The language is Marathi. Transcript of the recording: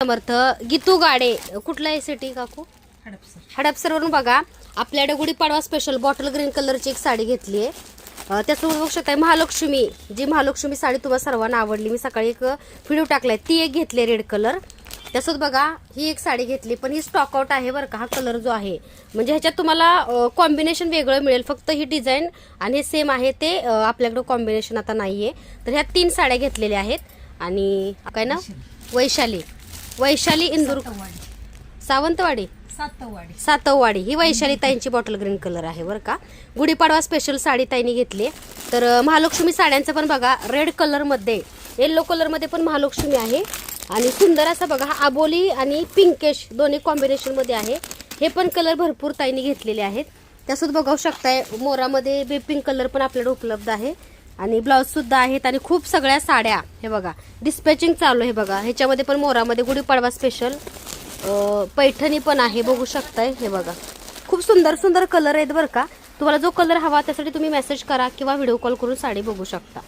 समर्थ गीतू गाडे कुठला आहे सिटी काकू? हडपसरवरून बघा आपल्याकडे गुढीपाडवा स्पेशल बॉटल ग्रीन कलरची एक साडी घेतली आहे। त्यासोबत बघू शकता महालक्ष्मी, जी महालक्ष्मी साडी तुम्हाला सर्वांना आवडली, मी सकाळी एक व्हिडिओ टाकलाय, ती एक घेतली रेड कलर। त्यासोबत बघा ही एक साडी घेतली, पण ही स्टॉक आउट आहे बरं का। हा कलर जो आहे म्हणजे ह्याच्यात तुम्हाला कॉम्बिनेशन वेगळं मिळेल, फक्त ही डिझाईन आणि हे सेम आहे ते आपल्याकडे कॉम्बिनेशन आता नाहीये। तर ह्या 3 साड्या घेतलेल्या आहेत। आणि काय ना वैशाली इंदूर सावंतवाडी सातववाडी ही वैशाली ताईंची बॉटल ग्रीन कलर आहे बरं का। गुढीपाडवा स्पेशल साडी ताईंनी घेतली। तर महालक्ष्मी साड्यांचं पण बघा रेड कलर मध्ये, येलो कलर मध्ये पण महालक्ष्मी आहे आणि सुंदर असा बघा हा आबोली आणि पिंकेश दोन्ही कॉम्बिनेशन मध्ये आहे। हे पण कलर भरपूर ताईंनी घेतलेले आहेत। त्यासोबत बघू शकताय मोरामध्ये बे पिंक कलर पण आपल्याकडे उपलब्ध आहे आणि ब्लाउज सुद्धा आहेत आणि खूप सगळ्या साड्या हे बघा डिस्पॅचिंग चालू आहे बघा। ह्याच्यामध्ये पण मोरामध्ये गुढीपाडवा स्पेशल पैठणी पण आहे बघू शकताय। हे बघा खूप सुंदर सुंदर कलर आहेत बरं का। तुम्हाला जो कलर हवा त्यासाठी तुम्ही मेसेज करा किंवा व्हिडिओ कॉल करून साडी बघू शकता।